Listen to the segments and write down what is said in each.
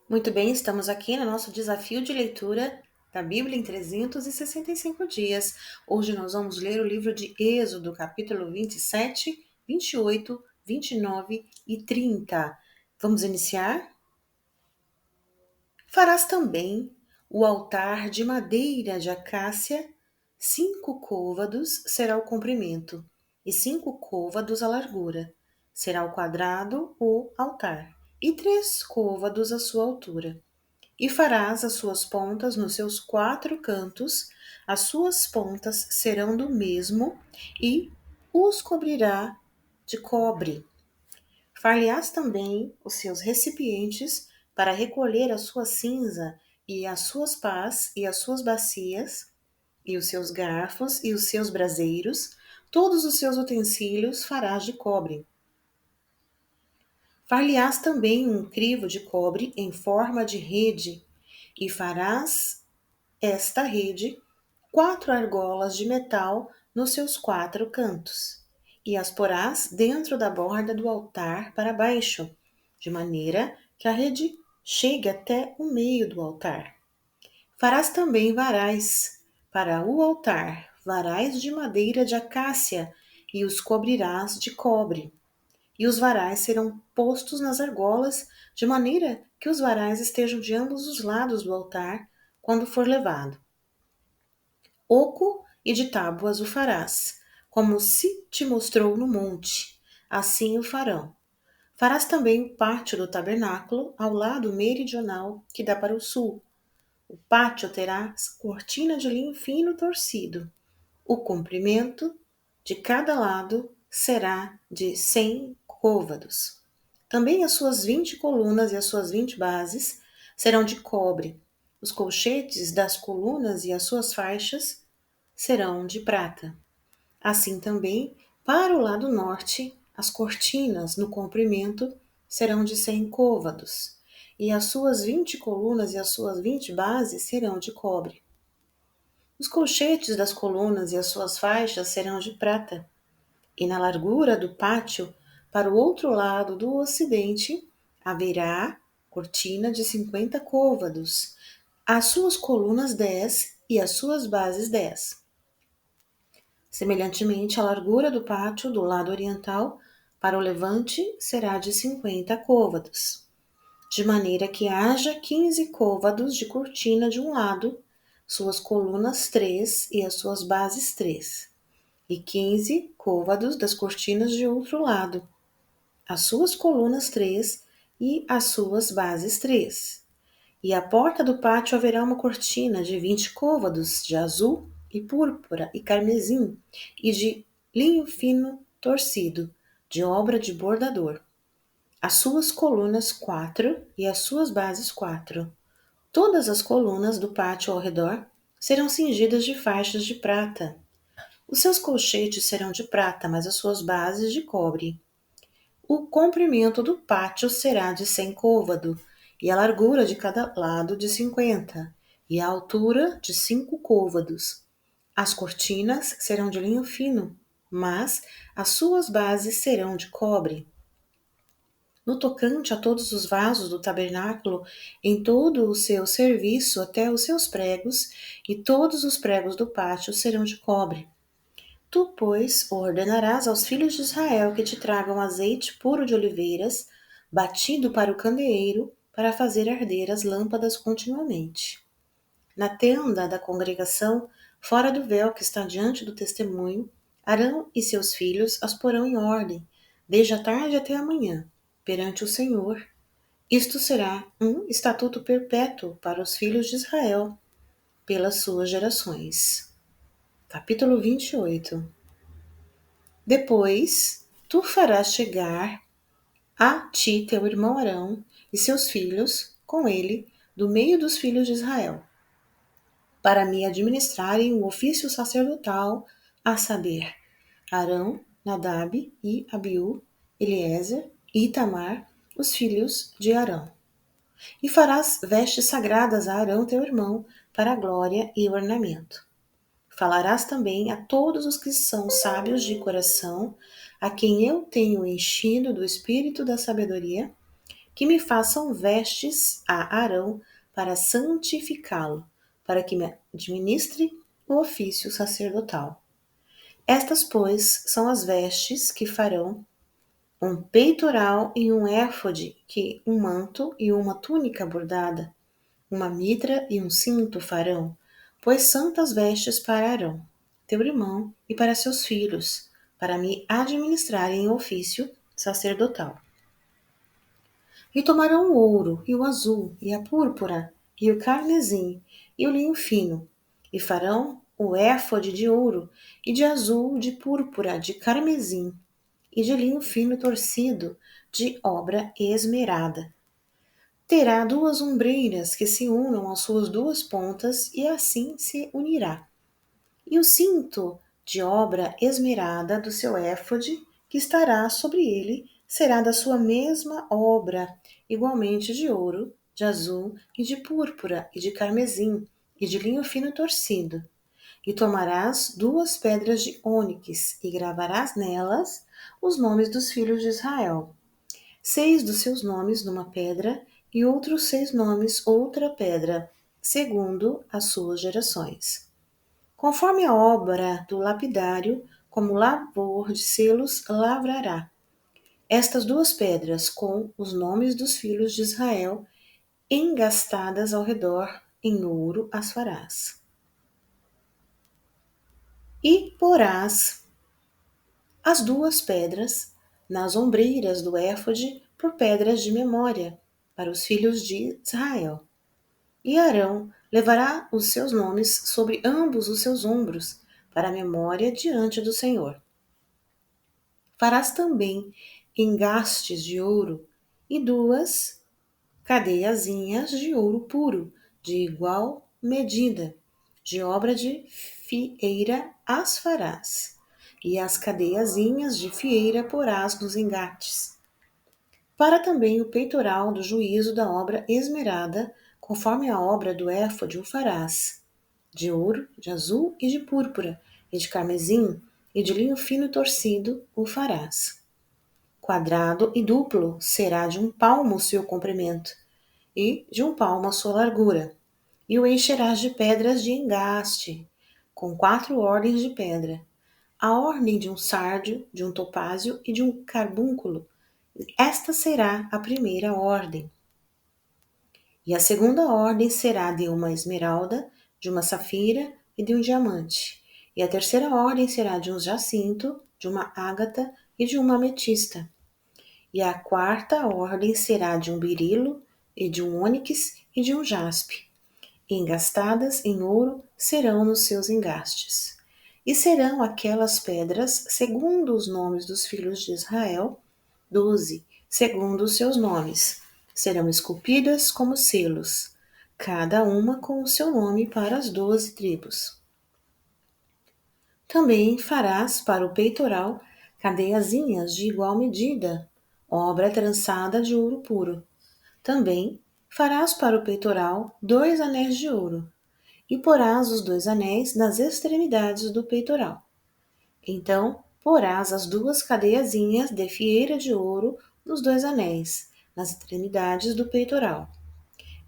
Muito bem, estamos aqui no nosso desafio de leitura da Bíblia em 365 dias. Hoje nós vamos ler o livro de Êxodo, capítulo 27, 28, 29 e 30. Vamos iniciar? Farás também o altar de madeira de acácia, 5 côvados será o comprimento, e 5 côvados a largura. Será o quadrado o altar, e 3 côvados a sua altura. E farás as suas pontas nos seus 4 cantos, as suas pontas serão do mesmo, e os cobrirá de cobre. Far-lhe-ás também os seus recipientes para recolher a sua cinza, e as suas pás, e as suas bacias, e os seus garfos, e os seus braseiros, todos os seus utensílios farás de cobre. Far-lhe-ás também um crivo de cobre em forma de rede, e farás esta rede 4 argolas de metal nos seus 4 cantos, e as porás dentro da borda do altar para baixo, de maneira que a rede chegue até o meio do altar. Farás também varais para o altar, varais de madeira de acácia, e os cobrirás de cobre. E os varais serão postos nas argolas, de maneira que os varais estejam de ambos os lados do altar quando for levado. Oco e de tábuas o farás, como se te mostrou no monte, assim o farão. Farás também o pátio do tabernáculo ao lado meridional que dá para o sul. O pátio terá cortina de linho fino torcido. O comprimento de cada lado será de 100 côvados. Também as suas 20 colunas e as suas 20 bases serão de cobre. Os colchetes das colunas e as suas faixas serão de prata. Assim também, para o lado norte, as cortinas no comprimento serão de 100 côvados, e as suas 20 colunas e as suas 20 bases serão de cobre. Os colchetes das colunas e as suas faixas serão de prata, e na largura do pátio, para o outro lado do ocidente, haverá cortina de 50 côvados, as suas colunas 10 e as suas bases 10. Semelhantemente, a largura do pátio do lado oriental para o levante será de 50 côvados, de maneira que haja 15 côvados de cortina de um lado, suas colunas 3 e as suas bases 3, e 15 côvados das cortinas de outro lado, as suas colunas 3 e as suas bases 3. E à porta do pátio haverá uma cortina de 20 côvados de azul e púrpura e carmesim, e de linho fino torcido, de obra de bordador. As suas colunas 4 e as suas bases 4. Todas as colunas do pátio ao redor serão cingidas de faixas de prata. Os seus colchetes serão de prata, mas as suas bases de cobre. O comprimento do pátio será de 100 côvado, e a largura de cada lado de 50, e a altura de 5 côvados. As cortinas serão de linho fino, mas as suas bases serão de cobre. No tocante a todos os vasos do tabernáculo, em todo o seu serviço até os seus pregos, e todos os pregos do pátio serão de cobre. Tu, pois, ordenarás aos filhos de Israel que te tragam azeite puro de oliveiras, batido para o candeeiro, para fazer arder as lâmpadas continuamente. Na tenda da congregação, fora do véu que está diante do testemunho, Arão e seus filhos as porão em ordem, desde a tarde até a manhã, perante o Senhor. Isto será um estatuto perpétuo para os filhos de Israel, pelas suas gerações. Capítulo 28. Depois tu farás chegar a ti teu irmão Arão e seus filhos com ele do meio dos filhos de Israel, para me administrarem o ofício sacerdotal, a saber, Arão, Nadab e Abiú, Eliezer e Itamar, os filhos de Arão. E farás vestes sagradas a Arão teu irmão, para a glória e o ornamento. Falarás também a todos os que são sábios de coração, a quem eu tenho enchido do espírito da sabedoria, que me façam vestes a Arão para santificá-lo, para que me administre o ofício sacerdotal. Estas, pois, são as vestes que farão um peitoral e um éfode, que um manto e uma túnica bordada, uma mitra e um cinto farão, pois santas vestes para Arão, teu irmão, e para seus filhos, para me administrarem o ofício sacerdotal. E tomarão o ouro, e o azul, e a púrpura, e o carmesim, e o linho fino, e farão o éfode de ouro, e de azul, de púrpura, de carmesim, e de linho fino torcido, de obra esmerada. Terá duas ombreiras que se unam às suas duas pontas, e assim se unirá. E o cinto de obra esmerada do seu éfode, que estará sobre ele, será da sua mesma obra, igualmente de ouro, de azul, e de púrpura, e de carmesim, e de linho fino torcido. E tomarás duas pedras de ônix, e gravarás nelas os nomes dos filhos de Israel. 6 dos seus nomes numa pedra, e outros 6 nomes outra pedra, segundo as suas gerações. Conforme a obra do lapidário, como lavor de selos lavrará. Estas duas pedras, com os nomes dos filhos de Israel, engastadas ao redor, em ouro as farás. E porás as duas pedras nas ombreiras do éfode por pedras de memória, para os filhos de Israel. E Arão levará os seus nomes sobre ambos os seus ombros, para a memória diante do Senhor. Farás também engastes de ouro e duas cadeiazinhas de ouro puro, de igual medida, de obra de fieira as farás, e as cadeiazinhas de fieira porás nos engates. Para também o peitoral do juízo da obra esmerada, conforme a obra do éfode o farás, de ouro, de azul e de púrpura, e de carmesim, e de linho fino torcido o farás. Quadrado e duplo será de 1 palmo o seu comprimento, e de 1 palmo a sua largura, e o encherás de pedras de engaste, com 4 ordens de pedra, a ordem de um sárdio, de um topázio e de um carbúnculo. Esta será a primeira ordem. E a segunda ordem será de uma esmeralda, de uma safira e de um diamante. E a terceira ordem será de um jacinto, de uma ágata e de uma ametista. E a quarta ordem será de um berilo, e de um ônix e de um jaspe. Engastadas em ouro serão nos seus engastes. E serão aquelas pedras, segundo os nomes dos filhos de Israel, 12, segundo os seus nomes. Serão esculpidas como selos, cada uma com o seu nome para as 12 tribos. Também farás para o peitoral cadeiazinhas de igual medida, obra trançada de ouro puro. Também farás para o peitoral 2 anéis de ouro, e porás os 2 anéis nas extremidades do peitoral. Então porás as 2 cadeiazinhas de fieira de ouro nos 2 anéis, nas extremidades do peitoral.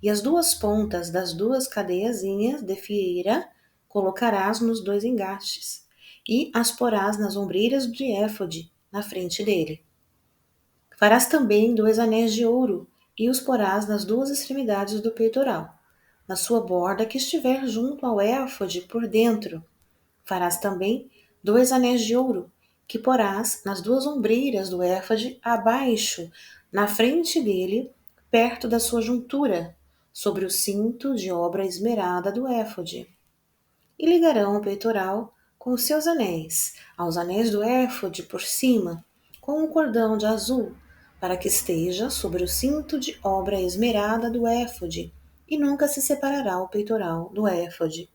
E as 2 pontas das 2 cadeiazinhas de fieira colocarás nos 2 engastes, e as porás nas ombreiras de éfode, na frente dele. Farás também 2 anéis de ouro, e os porás nas 2 extremidades do peitoral, na sua borda que estiver junto ao éfode por dentro. Farás também 2 anéis de ouro, que porás nas 2 ombreiras do éfode abaixo, na frente dele, perto da sua juntura, sobre o cinto de obra esmerada do éfode. E ligarão o peitoral com os seus anéis, aos anéis do éfode por cima, com um cordão de azul, para que esteja sobre o cinto de obra esmerada do éfode, e nunca se separará o peitoral do éfode.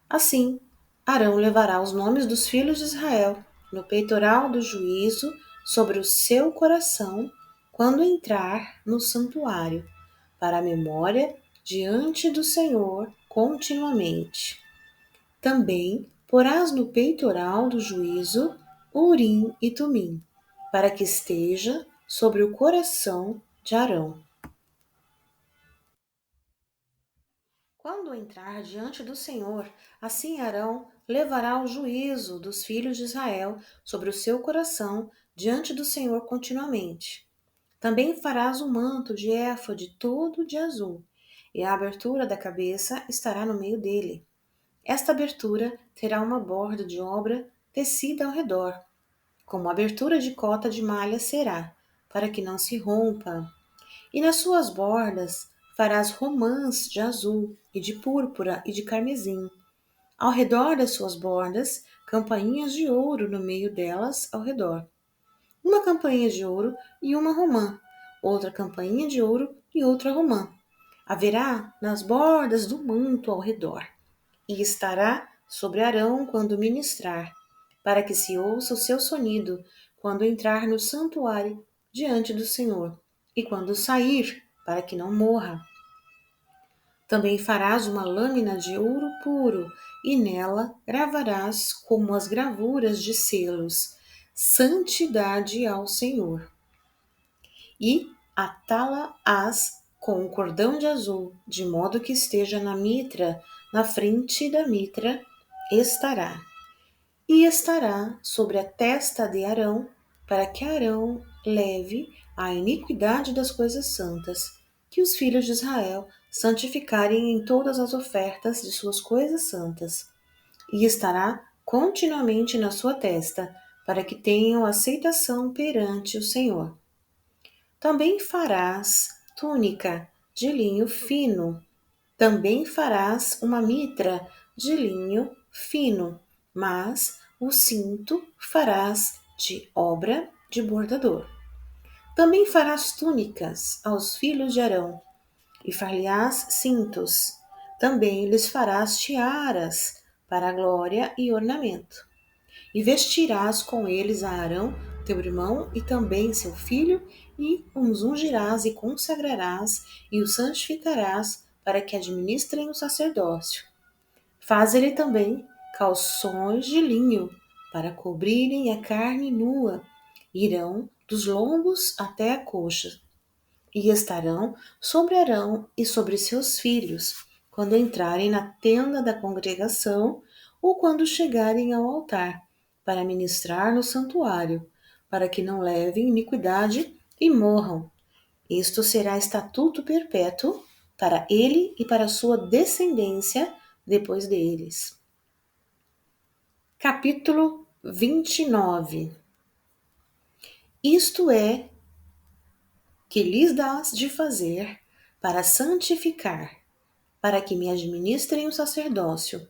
Assim, Arão levará os nomes dos filhos de Israel no peitoral do juízo sobre o seu coração quando entrar no santuário, para a memória diante do Senhor continuamente. Também porás no peitoral do juízo Urim e Tumim, para que esteja sobre o coração de Arão. Quando entrar diante do Senhor, assim Arão levará o juízo dos filhos de Israel sobre o seu coração diante do Senhor continuamente. Também farás o manto de éfode todo de azul, e a abertura da cabeça estará no meio dele. Esta abertura terá uma borda de obra tecida ao redor, como a abertura de cota de malha será, para que não se rompa. E nas suas bordas farás romãs de azul, e de púrpura e de carmesim. Ao redor das suas bordas, campainhas de ouro no meio delas ao redor. Uma campainha de ouro e uma romã, outra campainha de ouro e outra romã. Haverá nas bordas do manto ao redor, e estará sobre Arão quando ministrar, para que se ouça o seu sonido quando entrar no santuário diante do Senhor, e quando sair, para que não morra. Também farás uma lâmina de ouro puro, e nela gravarás como as gravuras de selos, santidade ao Senhor. E atá-la-ás com um cordão de azul, de modo que esteja na mitra, na frente da mitra estará. E estará sobre a testa de Arão, para que Arão leve a iniquidade das coisas santas, que os filhos de Israel santificarem em todas as ofertas de suas coisas santas. E estará continuamente na sua testa, para que tenham aceitação perante o Senhor. Também farás túnica de linho fino. Também farás uma mitra de linho fino, mas o cinto farás de obra de bordador. Também farás túnicas aos filhos de Arão, e far-lhe-ás cintos. Também lhes farás tiaras para a glória e ornamento. E vestirás com eles a Arão, teu irmão, e também seu filho, e os ungirás e consagrarás, e os santificarás, para que administrem o sacerdócio. Faz-lhe também calções de linho, para cobrirem a carne nua, irão dos lombos até a coxa, e estarão sobre Arão e sobre seus filhos, quando entrarem na tenda da congregação, ou quando chegarem ao altar, para ministrar no santuário, para que não levem iniquidade e morram. Isto será estatuto perpétuo para ele e para sua descendência depois deles. Capítulo 29. Isto é que lhes dás de fazer para santificar, para que me administrem o sacerdócio.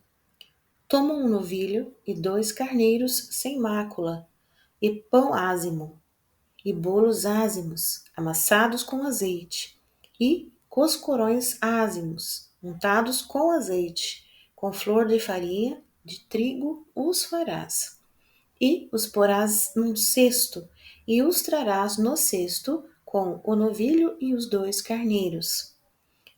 Toma um novilho e 2 carneiros sem mácula, e pão ázimo, e bolos ázimos, amassados com azeite, e coscorões ázimos, untados com azeite, com flor de farinha de trigo os farás. E os porás num cesto, e os trarás no cesto com o novilho e os 2 carneiros.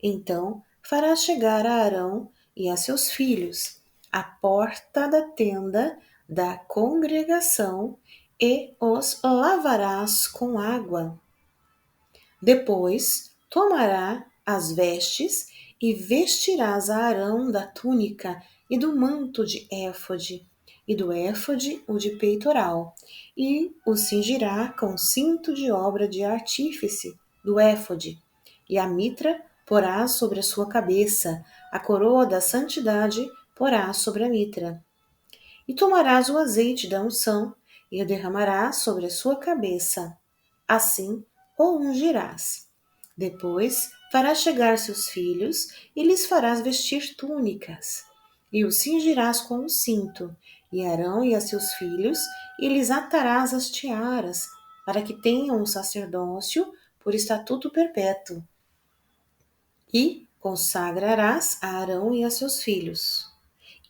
Então farás chegar a Arão e a seus filhos à porta da tenda da congregação, e os lavarás com água. Depois tomará as vestes e vestirás a Arão da túnica e do manto de éfode, e do éfode o de peitoral, e o cingirá com cinto de obra de artífice do éfode, e a mitra porás sobre a sua cabeça, a coroa da santidade porás sobre a mitra. E tomarás o azeite da unção, e o derramarás sobre a sua cabeça. Assim o ungirás. Depois farás chegar seus filhos, e lhes farás vestir túnicas, e os cingirás com um cinto, e Arão e a seus filhos, e lhes atarás as tiaras, para que tenham o sacerdócio por estatuto perpétuo. E consagrarás a Arão e a seus filhos.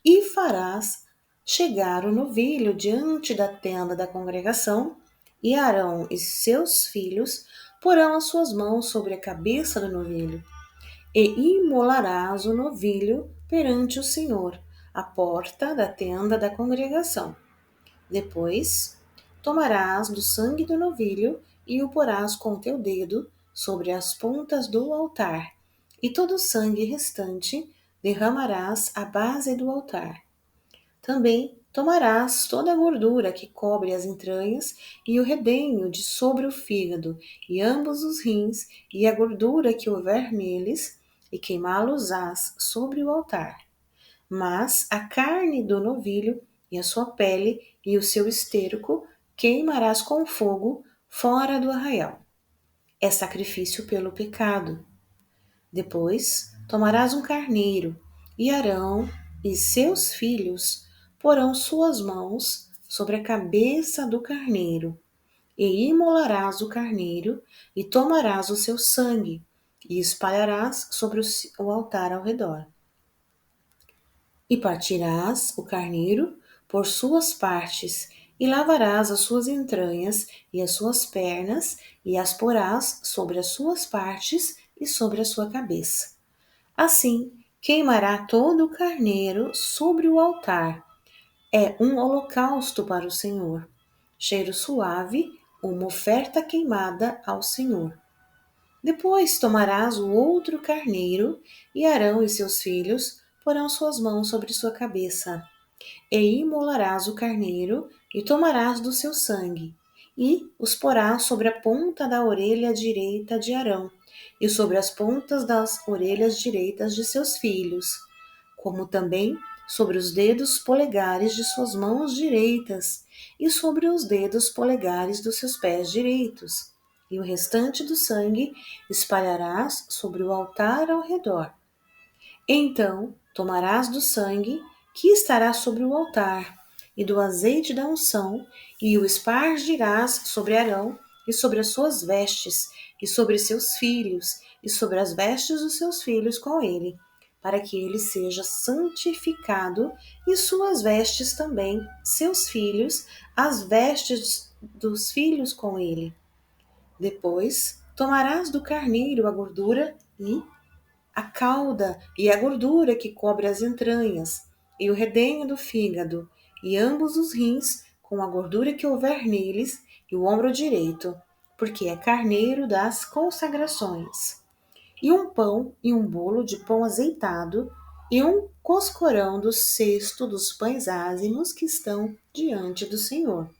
E farás chegar o novilho diante da tenda da congregação, e Arão e seus filhos porão as suas mãos sobre a cabeça do novilho, e imolarás o novilho perante o Senhor, à porta da tenda da congregação. Depois tomarás do sangue do novilho e o porás com o teu dedo sobre as pontas do altar, e todo o sangue restante derramarás à base do altar. Também tomarás toda a gordura que cobre as entranhas e o redenho de sobre o fígado, e ambos os rins, e a gordura que houver neles, e queimá-los-ás sobre o altar. Mas a carne do novilho, e a sua pele, e o seu esterco, queimarás com fogo fora do arraial. É sacrifício pelo pecado. Depois tomarás um carneiro, e Arão e seus filhos porão suas mãos sobre a cabeça do carneiro, e imolarás o carneiro, e tomarás o seu sangue, e espalharás sobre o altar ao redor. E partirás o carneiro por suas partes, e lavarás as suas entranhas e as suas pernas, e as porás sobre as suas partes e sobre a sua cabeça. Assim, queimará todo o carneiro sobre o altar. É um holocausto para o Senhor. Cheiro suave, uma oferta queimada ao Senhor. Depois tomarás o outro carneiro, e Arão e seus filhos porão suas mãos sobre sua cabeça. E imolarás o carneiro, e tomarás do seu sangue, e os porás sobre a ponta da orelha direita de Arão, e sobre as pontas das orelhas direitas de seus filhos, como também sobre os dedos polegares de suas mãos direitas, e sobre os dedos polegares dos seus pés direitos. E o restante do sangue espalharás sobre o altar ao redor. Então tomarás do sangue que estará sobre o altar, e do azeite da unção, e o espargirás sobre Arão, e sobre as suas vestes, e sobre seus filhos, e sobre as vestes dos seus filhos com ele, para que ele seja santificado, e suas vestes também, seus filhos, as vestes dos filhos com ele. Depois tomarás do carneiro a gordura e a cauda e a gordura que cobre as entranhas, e o redenho do fígado, e ambos os rins, com a gordura que houver neles, e o ombro direito, porque é carneiro das consagrações. E um pão e um bolo de pão azeitado, e um coscorão do cesto dos pães ázimos que estão diante do Senhor.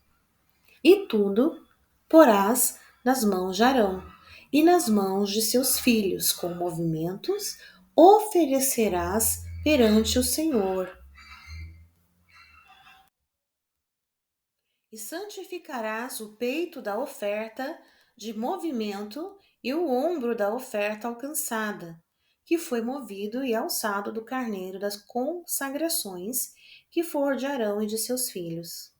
E tudo porás nas mãos de Arão e nas mãos de seus filhos, com movimentos oferecerás perante o Senhor. E santificarás o peito da oferta de movimento e o ombro da oferta alcançada, que foi movido e alçado do carneiro das consagrações, que for de Arão e de seus filhos.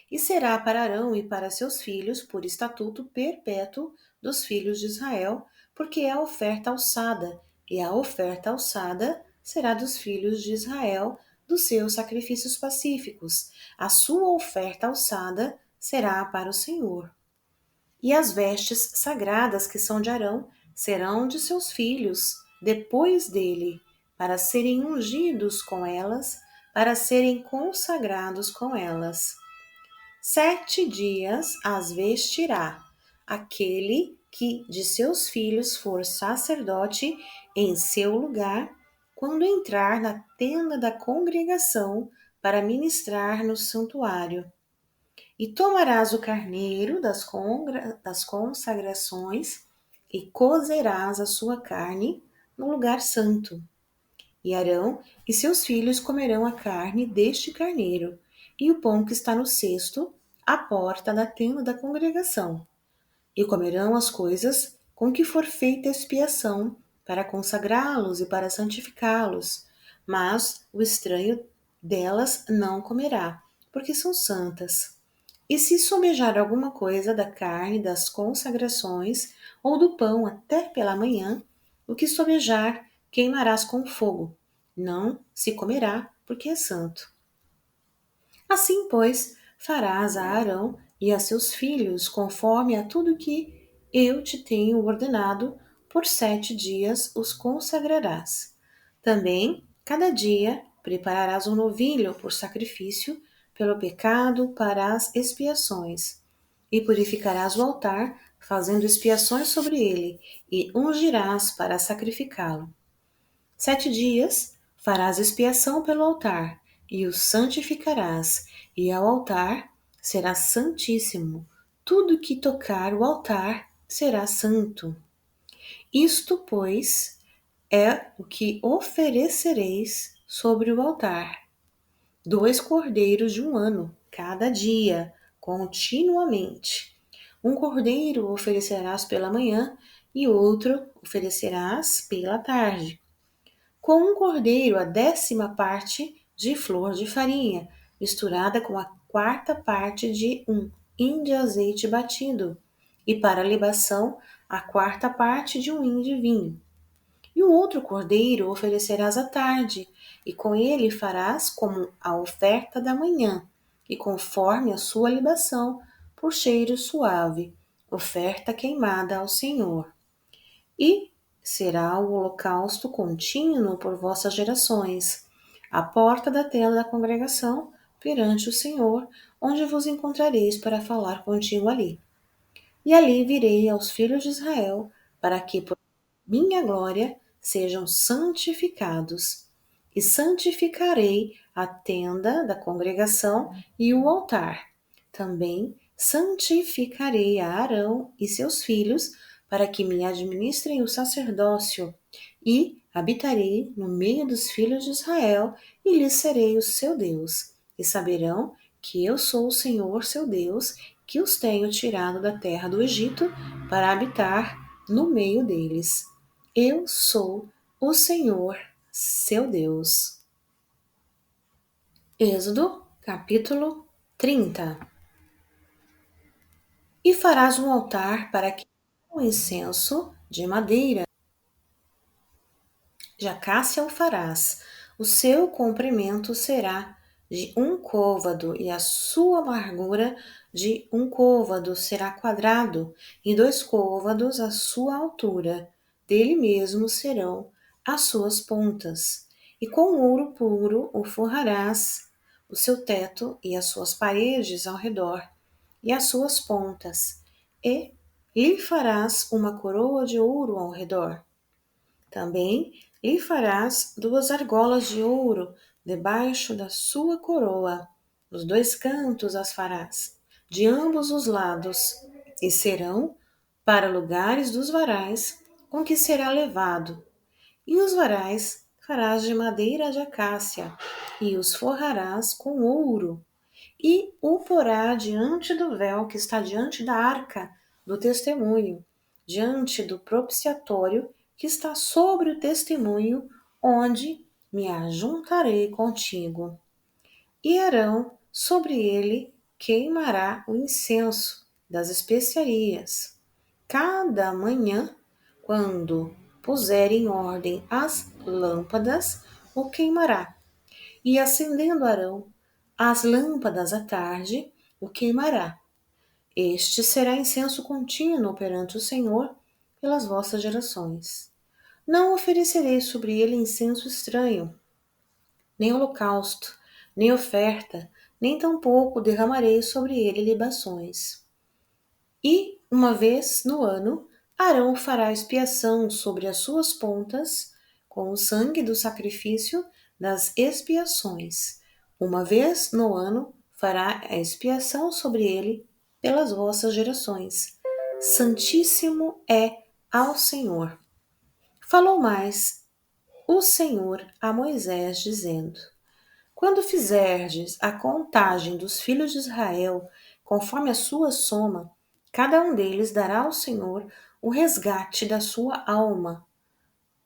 E será para Arão e para seus filhos por estatuto perpétuo dos filhos de Israel, porque é a oferta alçada, e a oferta alçada será dos filhos de Israel dos seus sacrifícios pacíficos. A sua oferta alçada será para o Senhor. E as vestes sagradas que são de Arão serão de seus filhos depois dele, para serem ungidos com elas, para serem consagrados com elas. 7 dias as vestirá aquele que de seus filhos for sacerdote em seu lugar, quando entrar na tenda da congregação para ministrar no santuário. E tomarás o carneiro das consagrações e cozerás a sua carne no lugar santo. E Arão e seus filhos comerão a carne deste carneiro, e o pão que está no cesto, à porta da tenda da congregação. E comerão as coisas com que for feita expiação, para consagrá-los e para santificá-los. Mas o estranho delas não comerá, porque são santas. E se somejar alguma coisa da carne das consagrações, ou do pão até pela manhã, o que somejar queimarás com fogo. Não se comerá, porque é santo. Assim, pois, farás a Arão e a seus filhos, conforme a tudo que eu te tenho ordenado, por 7 dias os consagrarás. Também, cada dia, prepararás um novilho por sacrifício, pelo pecado, para as expiações, e purificarás o altar fazendo expiações sobre ele, e ungirás para sacrificá-lo. 7 dias farás expiação pelo altar, e o santificarás, e ao altar será santíssimo. Tudo que tocar o altar será santo. Isto, pois, é o que oferecereis sobre o altar: 2 cordeiros de 1 ano, cada dia, continuamente. 1 cordeiro oferecerás pela manhã, e outro oferecerás pela tarde. Com 1 cordeiro, a 10ª parte de flor de farinha, misturada com a 4ª parte de hin de azeite batido, e para a libação, a 4ª parte de hin de vinho. E o outro cordeiro oferecerás à tarde, e com ele farás como a oferta da manhã, e conforme a sua libação, por cheiro suave, oferta queimada ao Senhor. E será o holocausto contínuo por vossas gerações, à porta da tenda da congregação, perante o Senhor, onde vos encontrareis para falar contigo ali. E ali virei aos filhos de Israel, para que por minha glória sejam santificados. E santificarei a tenda da congregação e o altar. Também santificarei a Arão e seus filhos, para que me administrem o sacerdócio, e habitarei no meio dos filhos de Israel, e lhes serei o seu Deus. E saberão que eu sou o Senhor seu Deus, que os tenho tirado da terra do Egito, para habitar no meio deles. Eu sou o Senhor, seu Deus. Êxodo, capítulo 30. E farás um altar para que o incenso de madeira de acácia o farás. O seu comprimento será de 1 côvado, e a sua largura de 1 côvado será quadrado, e 2 côvados a sua altura. Dele mesmo serão as suas pontas. E com ouro puro o forrarás, o seu teto e as suas paredes ao redor, e as suas pontas, e lhe farás uma coroa de ouro ao redor. Também lhe farás 2 argolas de ouro debaixo da sua coroa. Nos 2 cantos as farás, de ambos os lados, e serão para lugares dos varais com que será levado. E os varais farás de madeira de acácia, e os forrarás com ouro. E o porá diante do véu que está diante da arca do testemunho, diante do propiciatório que está sobre o testemunho, onde me ajuntarei contigo. E Arão sobre ele queimará o incenso das especiarias. Cada manhã, quando puser em ordem as lâmpadas, o queimará. E acendendo Arão as lâmpadas à tarde, o queimará. Este será incenso contínuo perante o Senhor pelas vossas gerações. Não oferecereis sobre ele incenso estranho, nem holocausto, nem oferta, nem tampouco derramareis sobre ele libações. E, uma vez no ano, Arão fará expiação sobre as suas pontas, com o sangue do sacrifício das expiações. Uma vez no ano fará a expiação sobre ele pelas vossas gerações. Santíssimo é ao Senhor. Falou mais o Senhor a Moisés, dizendo: Quando fizerdes a contagem dos filhos de Israel, conforme a sua soma, cada um deles dará ao Senhor o resgate da sua alma.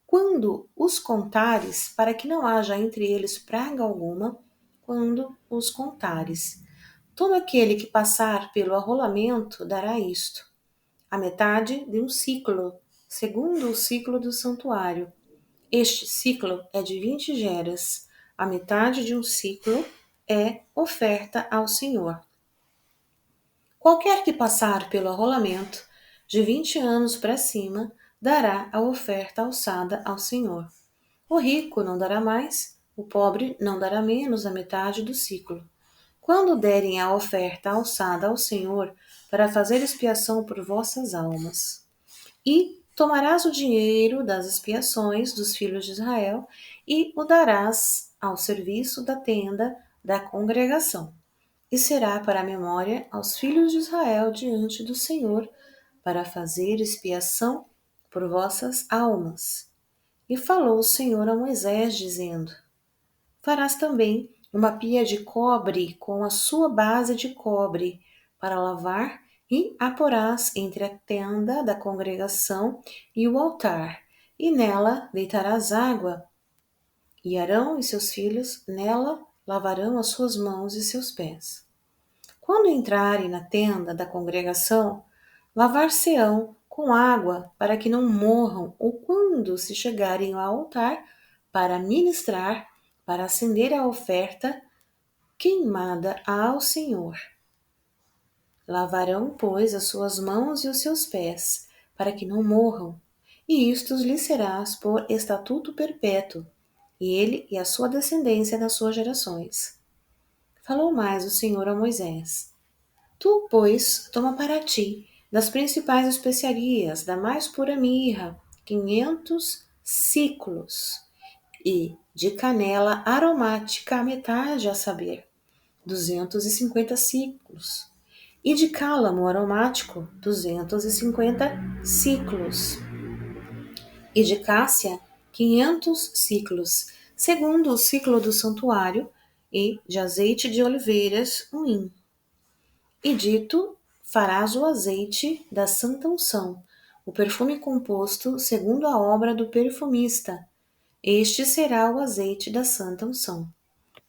Quando os contares, para que não haja entre eles praga alguma, quando os contares. Todo aquele que passar pelo arrolamento dará isto: a metade de um ciclo, segundo o ciclo do santuário. Este ciclo é de 20 geras. A metade de um ciclo é oferta ao Senhor. Qualquer que passar pelo arrolamento, de 20 anos para cima, dará a oferta alçada ao Senhor. O rico não dará mais, o pobre não dará menos a metade do ciclo. Quando derem a oferta alçada ao Senhor, para fazer expiação por vossas almas. E tomarás o dinheiro das expiações dos filhos de Israel e o darás ao serviço da tenda da congregação. E será para a memória aos filhos de Israel diante do Senhor, para fazer expiação por vossas almas. E falou o Senhor a Moisés, dizendo: Farás também uma pia de cobre com a sua base de cobre para lavar, e a porás entre a tenda da congregação e o altar, e nela deitarás água, e Arão e seus filhos nela lavarão as suas mãos e seus pés. Quando entrarem na tenda da congregação, lavar-se-ão com água para que não morram, ou quando se chegarem ao altar para ministrar, para acender a oferta queimada ao Senhor. Lavarão, pois, as suas mãos e os seus pés, para que não morram, e isto lhes serás por estatuto perpétuo, e ele e a sua descendência nas suas gerações. Falou mais o Senhor a Moisés: Tu, pois, toma para ti das principais especiarias, da mais pura mirra, 500 siclos, e de canela aromática a metade, a saber, 250 siclos, e de cálamo aromático, 250 siclos, e de cássia, 500 siclos, segundo o ciclo do santuário, e de azeite de oliveiras, um hin. E dito, farás o azeite da santa unção, o perfume composto segundo a obra do perfumista. Este será o azeite da santa unção.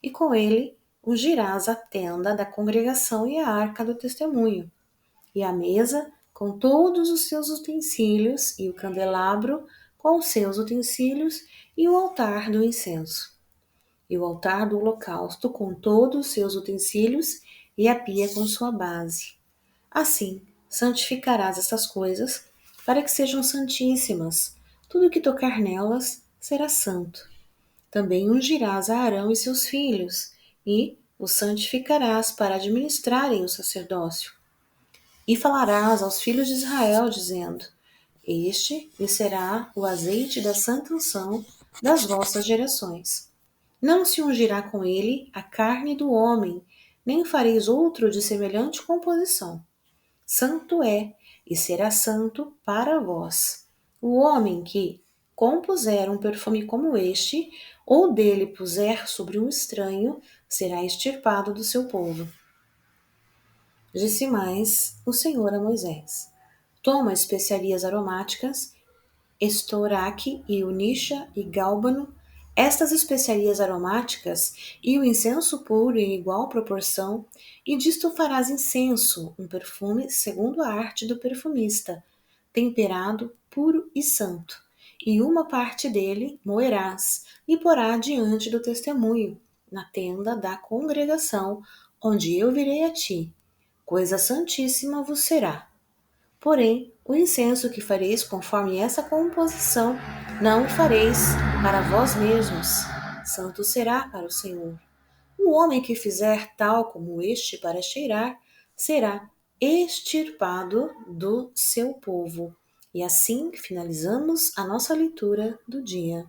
E com ele ungirás a tenda da congregação e a arca do testemunho, e a mesa com todos os seus utensílios, e o candelabro com os seus utensílios, e o altar do incenso, e o altar do holocausto com todos os seus utensílios, e a pia com sua base. Assim, santificarás estas coisas, para que sejam santíssimas. Tudo que tocar nelas será santo. Também ungirás a Arão e seus filhos, e os santificarás para administrarem o sacerdócio. E falarás aos filhos de Israel, dizendo: Este lhe será o azeite da santa unção das vossas gerações. Não se ungirá com ele a carne do homem, nem fareis outro de semelhante composição. Santo é, e será santo para vós. O homem que compuser um perfume como este, ou dele puser sobre um estranho, será extirpado do seu povo. Disse mais o Senhor a Moisés: Toma especiarias aromáticas, estoraque e unixa e gálbano, estas especiarias aromáticas e o incenso puro em igual proporção, e disto farás incenso, um perfume segundo a arte do perfumista, temperado, puro e santo. E uma parte dele moerás e porá diante do testemunho, na tenda da congregação, onde eu virei a ti. Coisa santíssima vos será. Porém, o incenso que fareis conforme essa composição, não o fareis para vós mesmos. Santo será para o Senhor. O homem que fizer tal como este para cheirar, será extirpado do seu povo. E assim finalizamos a nossa leitura do dia.